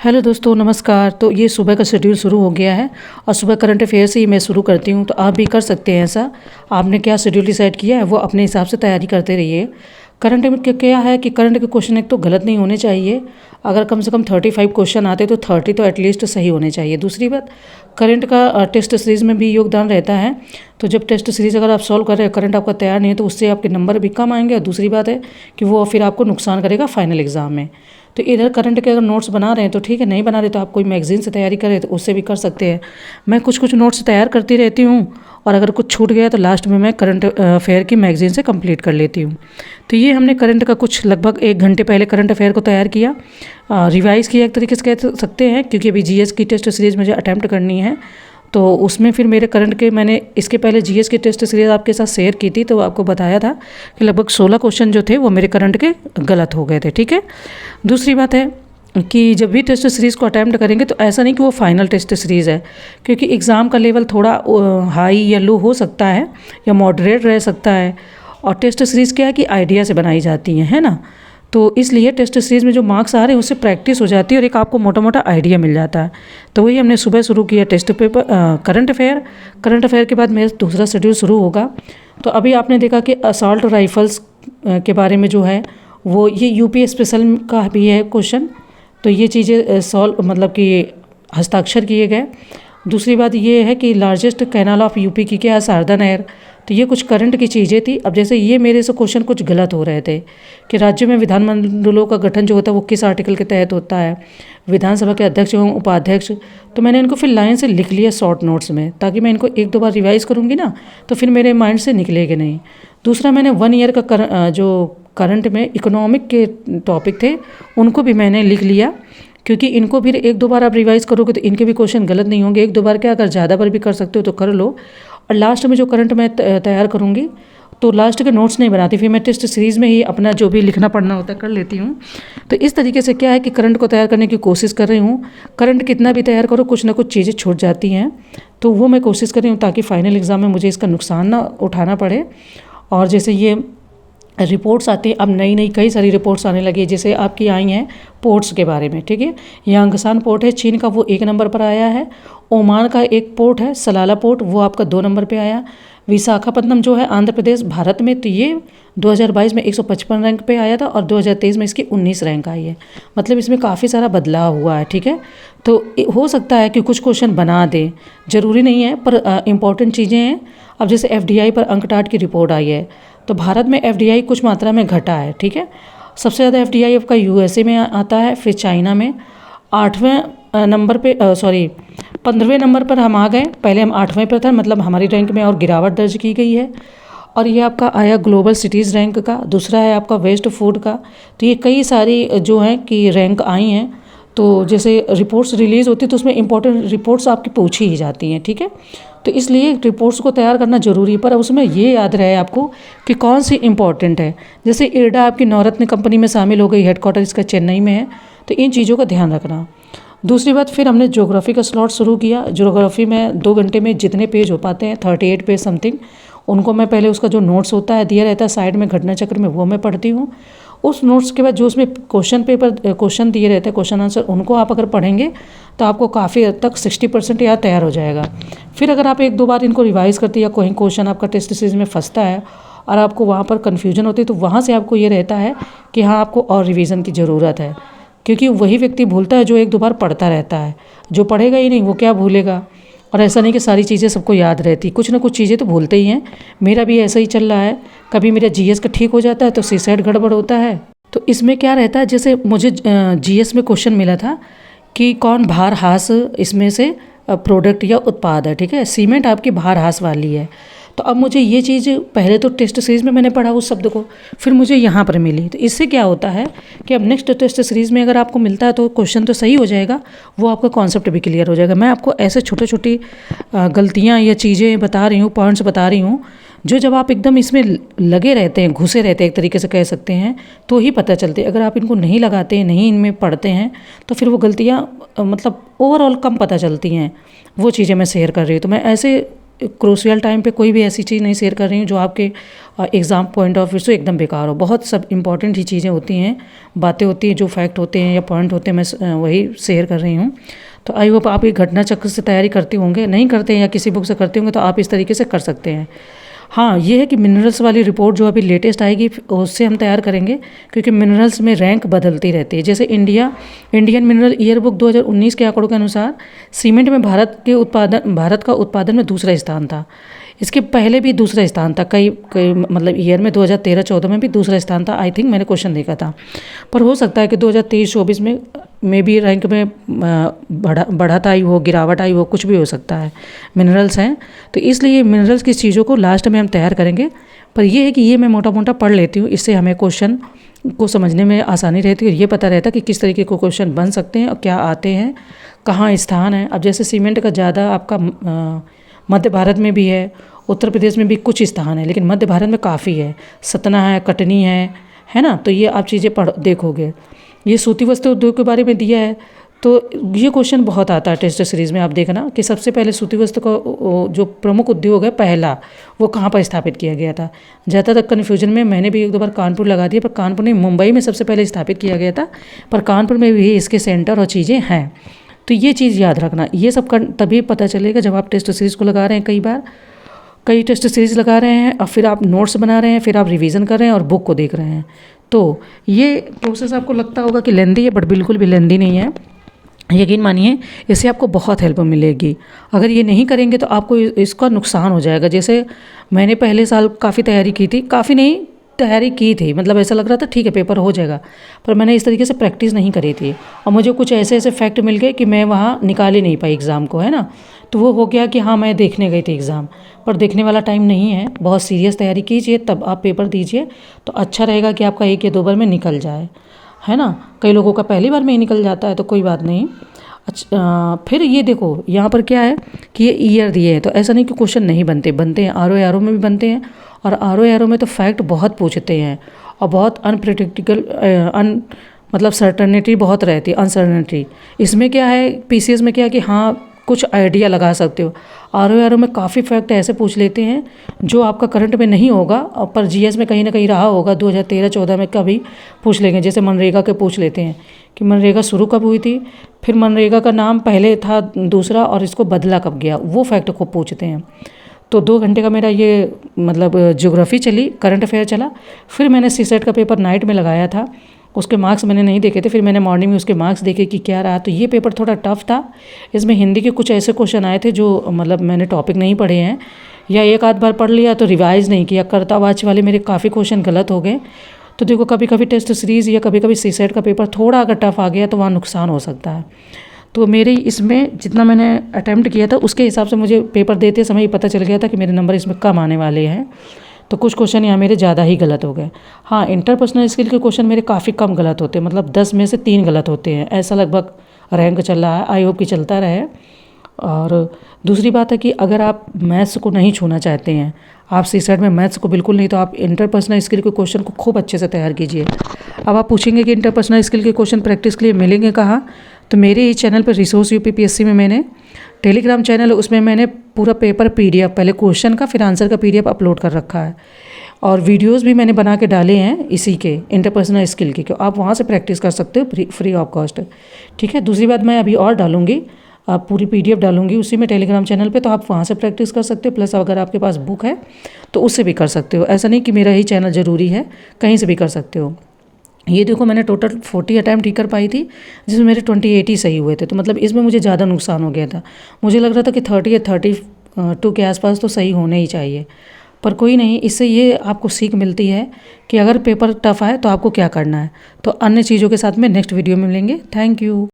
Hello दोस्तों, नमस्कार। तो ये सुबह का शेड्यूल शुरू हो गया है और सुबह करंट अफेयर से ही मैं शुरू करती हूँ। तो आप भी कर सकते हैं ऐसा। आपने क्या शेड्यूल डिसाइड किया है वो अपने हिसाब से तैयारी करते रहिए। करंट में क्या है कि करंट के क्वेश्चन एक तो गलत नहीं होने चाहिए। अगर कम से कम 35 क्वेश्चन आते तो 30 तो एटलीस्ट सही होने चाहिए। दूसरी बात, करंट का टेस्ट सीरीज़ में भी योगदान रहता है। तो जब टेस्ट सीरीज़ अगर आप सॉल्व कर रहे हैं, करंट आपका तैयार नहीं है, तो उससे आपके नंबर भी कम आएंगे। और दूसरी बात है कि वो फिर आपको नुकसान करेगा फाइनल एग्जाम में। तो इधर करंट के अगर नोट्स बना रहे हैं तो ठीक है, नहीं बना रहे तो आप कोई मैगजीन से तैयारी करें तो उससे भी कर सकते हैं। मैं कुछ कुछ नोट्स तैयार करती रहती हूँ और अगर कुछ छूट गया तो लास्ट में मैं करंट अफेयर की मैगजीन से कंप्लीट कर लेती हूँ। तो ये हमने करंट का कुछ लगभग 1 घंटे पहले करंट अफेयर को तैयार किया, रिवाइज़ किया एक तरीके से कह सकते हैं, क्योंकि अभी जीएस की टेस्ट सीरीज़ मुझे अटैम्प्ट करनी है। तो उसमें फिर मेरे करंट के मैंने इसके पहले जीएस की टेस्ट सीरीज़ आपके साथ शेयर की थी, तो आपको बताया था कि लगभग 16 क्वेश्चन जो थे वो मेरे करंट के गलत हो गए थे। ठीक है। दूसरी बात है कि जब भी टेस्ट सीरीज़ को अटैम्प्ट करेंगे तो ऐसा नहीं कि वो फाइनल टेस्ट सीरीज़ है, क्योंकि एग्ज़ाम का लेवल थोड़ा हाई या लो हो सकता है या मॉडरेट रह सकता है। और टेस्ट सीरीज़ क्या है कि आइडिया से बनाई जाती हैं, है ना। तो इसलिए टेस्ट सीरीज़ में जो मार्क्स आ रहे हैं उससे प्रैक्टिस हो जाती है और एक आपको मोटा मोटा आइडिया मिल जाता है। तो वही हमने सुबह शुरू किया टेस्ट पेपर, करंट अफेयर के बाद मेरा दूसरा शेड्यूल शुरू होगा। तो अभी आपने देखा कि असॉल्ट राइफल्स के बारे में जो है वो ये यूपी स्पेशल का भी है क्वेश्चन। तो ये चीज़ें सॉल्व मतलब कि हस्ताक्षर किए गए। दूसरी बात ये है कि लार्जेस्ट कैनाल ऑफ यूपी की क्या है, शारदा नहर। तो ये कुछ करंट की चीज़ें थी। अब जैसे ये मेरे से क्वेश्चन कुछ गलत हो रहे थे कि राज्य में विधानमंडलों का गठन जो होता है वो किस आर्टिकल के तहत होता है, विधानसभा के अध्यक्ष एवं उपाध्यक्ष। तो मैंने इनको फिर लाइन से लिख लिया शॉर्ट नोट्स में, ताकि मैं इनको 1-2 बार रिवाइज़ करूँगी ना तो फिर मेरे माइंड से निकलेगा नहीं। दूसरा, मैंने 1 ईयर का जो करंट में इकोनॉमिक के टॉपिक थे उनको भी मैंने लिख लिया, क्योंकि इनको भी 1-2 बार आप रिवाइज़ करोगे तो इनके भी क्वेश्चन गलत नहीं होंगे। 1-2 बार क्या, अगर ज़्यादा बार भी कर सकते हो तो कर लो। और लास्ट में जो करंट मैं तैयार करूँगी तो लास्ट के नोट्स नहीं बनाती, फिर मैं टेस्ट सीरीज़ में ही अपना जो भी लिखना पढ़ना होता है कर लेती हूँ। तो इस तरीके से क्या है कि करंट को तैयार करने की कोशिश कर रही हूँ। करंट कितना भी तैयार करो कुछ ना कुछ चीज़ें छूट जाती हैं, तो वो मैं कोशिश कर रही हूँ ताकि फाइनल एग्ज़ाम में मुझे इसका नुकसान ना उठाना पड़े। और जैसे ये रिपोर्ट्स आती हैं, अब नई नई कई सारी रिपोर्ट्स आने लगी है। जैसे आपकी आई हैं पोर्ट्स के बारे में, ठीक है। यांगसान पोर्ट है चीन का, वो 1 नंबर पर आया है। ओमान का एक पोर्ट है सलाला पोर्ट, वो आपका 2 नंबर पे आया। विशाखापट्टनम जो है आंध्र प्रदेश भारत में, तो ये 2022 में 155 रैंक पे आया था और 2023 में इसकी 19 रैंक आई है। मतलब इसमें काफ़ी सारा बदलाव हुआ है। ठीक है। तो हो सकता है कि कुछ क्वेश्चन बना दे, ज़रूरी नहीं है, पर इम्पॉर्टेंट चीज़ें हैं। अब जैसे एफडीआई पर अंकटाट की रिपोर्ट आई है, तो भारत में एफडीआई कुछ मात्रा में घटा है। ठीक है। सबसे ज़्यादा एफडीआई आपका यूएसए में आता है, फिर चाइना में। 8वें नंबर पे 15वें नंबर पर हम आ गए। पहले हम 8वें पर था, मतलब हमारी रैंक में और गिरावट दर्ज की गई है। और ये आपका आया ग्लोबल सिटीज़ रैंक का। दूसरा है आपका वेस्ट फूड का। तो ये कई सारी जो हैं कि रैंक आई हैं। तो जैसे रिपोर्ट्स रिलीज़ होती है तो उसमें इंपॉर्टेंट रिपोर्ट्स आपकी पूछी ही जाती हैं। ठीक है। तो इसलिए रिपोर्ट्स को तैयार करना ज़रूरी है, पर उसमें ये याद रहे आपको कि कौन सी इंपॉर्टेंट है। जैसे इरडा आपकी नवरत्न कंपनी में शामिल हो गई, हेडक्वार्टर इसका चेन्नई में है, तो इन चीज़ों का ध्यान रखना। दूसरी बात, फिर हमने ज्योग्राफी का स्लॉट शुरू किया। ज्योग्राफी में 2 घंटे में जितने पेज हो पाते हैं, 38 पेज समथिंग, उनको मैं पहले उसका जो नोट्स होता है दिया रहता है साइड में घटना चक्र में, वो मैं पढ़ती हूँ। उस नोट्स के बाद जो उसमें क्वेश्चन दिए रहते हैं, क्वेश्चन आंसर, उनको आप अगर पढ़ेंगे तो आपको काफ़ी हद तक 60% याद तैयार हो जाएगा। फिर अगर आप 1-2 बार इनको रिवाइज़ करते हैं या कोई क्वेश्चन आपका टेस्ट सीरीज में फंसता है और आपको वहाँ पर कन्फ्यूजन होती है, तो वहाँ से आपको ये रहता है कि हाँ, आपको और रिवीजन की ज़रूरत है। क्योंकि वही व्यक्ति भूलता है जो 1-2 बार पढ़ता रहता है, जो पढ़ेगा ही नहीं वो क्या भूलेगा। और ऐसा नहीं कि सारी चीज़ें सबको याद रहती, कुछ ना कुछ चीज़ें तो भूलते ही हैं। मेरा भी ऐसा ही चल रहा है, कभी मेरा जीएस का ठीक हो जाता है तो सीसेट गड़बड़ होता है। तो इसमें क्या रहता है, जैसे मुझे जीएस में क्वेश्चन मिला था कि कौन भारहास इसमें से प्रोडक्ट या उत्पाद है। ठीक है। सीमेंट आपकी भारहास वाली है। तो अब मुझे ये चीज़ पहले तो टेस्ट सीरीज़ में मैंने पढ़ा उस शब्द को, फिर मुझे यहाँ पर मिली। तो इससे क्या होता है कि अब नेक्स्ट टेस्ट सीरीज़ में अगर आपको मिलता है तो क्वेश्चन तो सही हो जाएगा, वो आपका कॉन्सेप्ट भी क्लियर हो जाएगा। मैं आपको ऐसे छोटी छोटी गलतियाँ या चीज़ें बता रही हूँ, पॉइंट्स बता रही हूँ, जो जब आप एकदम इसमें लगे रहते हैं, घुसे रहते हैं एक तरीके से कह सकते हैं, तो ही पता चलते हैं। अगर आप इनको नहीं लगाते हैं, नहीं इनमें पढ़ते हैं, तो फिर वो गलतियाँ मतलब ओवरऑल कम पता चलती हैं। वो चीज़ें मैं शेयर कर रही हूँ। तो मैं ऐसे क्रूशियल टाइम पे कोई भी ऐसी चीज़ नहीं शेयर कर रही हूँ जो आपके एग्ज़ाम पॉइंट ऑफ व्यू से एकदम बेकार हो। बहुत सब इंपॉर्टेंट ही चीज़ें होती हैं, बातें होती हैं, जो फैक्ट होते हैं या पॉइंट होते हैं, मैं वही शेयर कर रही हूँ। तो आई होप आप ये घटना चक्र से तैयारी करते होंगे, नहीं करते हैं या किसी बुक से करते होंगे तो आप इस तरीके से कर सकते हैं। हाँ, ये है कि मिनरल्स वाली रिपोर्ट जो अभी लेटेस्ट आएगी उससे हम तैयार करेंगे, क्योंकि मिनरल्स में रैंक बदलती रहती है। जैसे इंडियन मिनरल ईयरबुक 2019 के आंकड़ों के अनुसार सीमेंट में भारत का उत्पादन में दूसरा स्थान था। इसके पहले भी दूसरा स्थान था, कई मतलब ईयर में 2013-14 में भी दूसरा स्थान था। आई थिंक मैंने क्वेश्चन देखा था, पर हो सकता है कि 2023-24 में भी रैंक में बढ़त आई हो, गिरावट आई हो, कुछ भी हो सकता है। मिनरल्स हैं तो इसलिए मिनरल्स की चीज़ों को लास्ट में हम तैयार करेंगे। पर यह है कि ये मैं मोटा मोटा पढ़ लेती हूँ, इससे हमें क्वेश्चन को समझने में आसानी रहती है और ये पता रहता है कि किस तरीके के क्वेश्चन बन सकते हैं और क्या आते हैं, कहाँ स्थान है। अब जैसे सीमेंट का ज़्यादा आपका मध्य भारत में भी है, उत्तर प्रदेश में भी कुछ स्थान है, लेकिन मध्य भारत में काफ़ी है, सतना है, कटनी है ना। तो ये आप चीज़ें देखोगे। ये सूती वस्त्र उद्योग के बारे में दिया है, तो ये क्वेश्चन बहुत आता है टेस्ट सीरीज़ में। आप देखना कि सबसे पहले सूती वस्त्र का जो प्रमुख उद्योग है पहला, वो कहाँ पर स्थापित किया गया था। ज़्यादातर कन्फ्यूजन में मैंने भी एक दो बार कानपुर लगा दिया, पर कानपुर नहीं, मुंबई में सबसे पहले स्थापित किया गया था, पर कानपुर में भी इसके सेंटर और चीज़ें हैं। तो ये चीज़ याद रखना, ये सब तभी पता चलेगा जब आप टेस्ट सीरीज़ को लगा रहे हैं, कई टेस्ट सीरीज़ लगा रहे हैं और फिर आप नोट्स बना रहे हैं, फिर आप रिवीजन कर रहे हैं और बुक को देख रहे हैं। तो ये प्रोसेस आपको लगता होगा कि लेंदी है, बट बिल्कुल भी लेंदी नहीं है। यकीन मानिए, इससे आपको बहुत हेल्प मिलेगी। अगर ये नहीं करेंगे तो आपको इसका नुकसान हो जाएगा। जैसे मैंने पहले साल काफ़ी तैयारी की थी, काफ़ी नहीं तैयारी की थी, मतलब ऐसा लग रहा था ठीक है पेपर हो जाएगा, पर मैंने इस तरीके से प्रैक्टिस नहीं करी थी और मुझे कुछ ऐसे फैक्ट मिल गए कि मैं वहाँ निकाल ही नहीं पाई एग्ज़ाम को, है ना। तो वो हो गया कि हाँ मैं देखने गई थी एग्ज़ाम, पर देखने वाला टाइम नहीं है। बहुत सीरियस तैयारी कीजिए, तब आप पेपर दीजिए तो अच्छा रहेगा कि आपका 1 या 2 बार में निकल जाए, है ना। कई लोगों का पहली बार में ही निकल जाता है, तो कोई बात नहीं। अच्छा, फिर ये देखो यहाँ पर क्या है कि ये ईयर दिए हैं, तो ऐसा नहीं कि क्वेश्चन नहीं बनते हैं, आर ओ में भी बनते हैं। और आर ओ में तो फैक्ट बहुत पूछते हैं और बहुत अनप्रेडिक्टेबल मतलब सर्टनिटी बहुत रहती है, अनसर्टनिटी। इसमें क्या है, पीसीएस में क्या है कि हाँ कुछ आइडिया लगा सकते हो। आर ओ में काफ़ी फैक्ट ऐसे पूछ लेते हैं जो आपका करंट में नहीं होगा, पर जीएस में कहीं ना कहीं रहा होगा। 2013-14 में कभी पूछ लेंगे, जैसे मनरेगा के पूछ लेते हैं कि मनरेगा शुरू कब हुई थी, फिर मनरेगा का नाम पहले था दूसरा और इसको बदला कब गया, वो फैक्ट को पूछते हैं। तो 2 घंटे का मेरा ये मतलब ज्योग्राफी चली, करंट अफेयर चला। फिर मैंने सीसेट का पेपर नाइट में लगाया था, उसके मार्क्स मैंने नहीं देखे थे, फिर मैंने मॉर्निंग में उसके मार्क्स देखे कि क्या रहा। तो ये पेपर थोड़ा टफ था, इसमें हिंदी के कुछ ऐसे क्वेश्चन आए थे जो मतलब मैंने टॉपिक नहीं पढ़े हैं या एक आध बार पढ़ लिया तो रिवाइज़ नहीं किया। कर्तावाच वाले मेरे काफ़ी क्वेश्चन गलत हो गए। तो देखो कभी कभी टेस्ट सीरीज़ या कभी कभी सीसेट का पेपर थोड़ा अगर टफ आ गया तो वहाँ नुकसान हो सकता है। तो मेरे इसमें जितना मैंने अटैम्प्ट किया था उसके हिसाब से मुझे पेपर देते समय पता चल गया था कि मेरे नंबर इसमें कम आने वाले हैं, तो कुछ क्वेश्चन यहाँ मेरे ज़्यादा ही गलत हो गए। हाँ, इंटरपर्सनल स्किल के क्वेश्चन मेरे काफ़ी कम गलत होते हैं, मतलब 10 में से 3 गलत होते हैं, ऐसा लगभग रैंक चल रहा है। आई होप कि चलता रहे। और दूसरी बात है कि अगर आप मैथ्स को नहीं छूना चाहते हैं, आप सीसेट में मैथ्स को बिल्कुल नहीं, तो आप इंटरपर्सनल स्किल के क्वेश्चन को खूब अच्छे से तैयार कीजिए। अब आप पूछेंगे कि इंटरपर्सनल स्किल के क्वेश्चन प्रैक्टिस के लिए मिलेंगे कहाँ, तो मेरे ही चैनल पर रिसोर्स यूपीपीएससी में मैंने टेलीग्राम चैनल, उसमें मैंने पूरा पेपर पीडीएफ, पहले क्वेश्चन का फिर आंसर का पीडीएफ अपलोड कर रखा है और वीडियोस भी मैंने बना के डाले हैं इसी के इंटरपर्सनल स्किल के, तो आप वहाँ से प्रैक्टिस कर सकते हो फ्री ऑफ कॉस्ट। ठीक है, दूसरी बात मैं अभी और डालूंगी, आप पूरी पीडीएफ डालूंगी उसी में टेलीग्राम चैनल पे, तो आप वहाँ से प्रैक्टिस कर सकते हो। प्लस अगर आपके पास बुक है तो उससे भी कर सकते हो, ऐसा नहीं कि मेरा ही चैनल ज़रूरी है, कहीं से भी कर सकते हो। ये देखो मैंने टोटल 40 अटैम्प्ट ही कर पाई थी, जिसमें मेरे 28 ही सही हुए थे, तो मतलब इसमें मुझे ज़्यादा नुकसान हो गया था। मुझे लग रहा था कि 30 या 32 के आसपास तो सही होने ही चाहिए, पर कोई नहीं। इससे ये आपको सीख मिलती है कि अगर पेपर टफ आए तो आपको क्या करना है। तो अन्य चीज़ों के साथ में नेक्स्ट वीडियो में मिलेंगे। Thank you.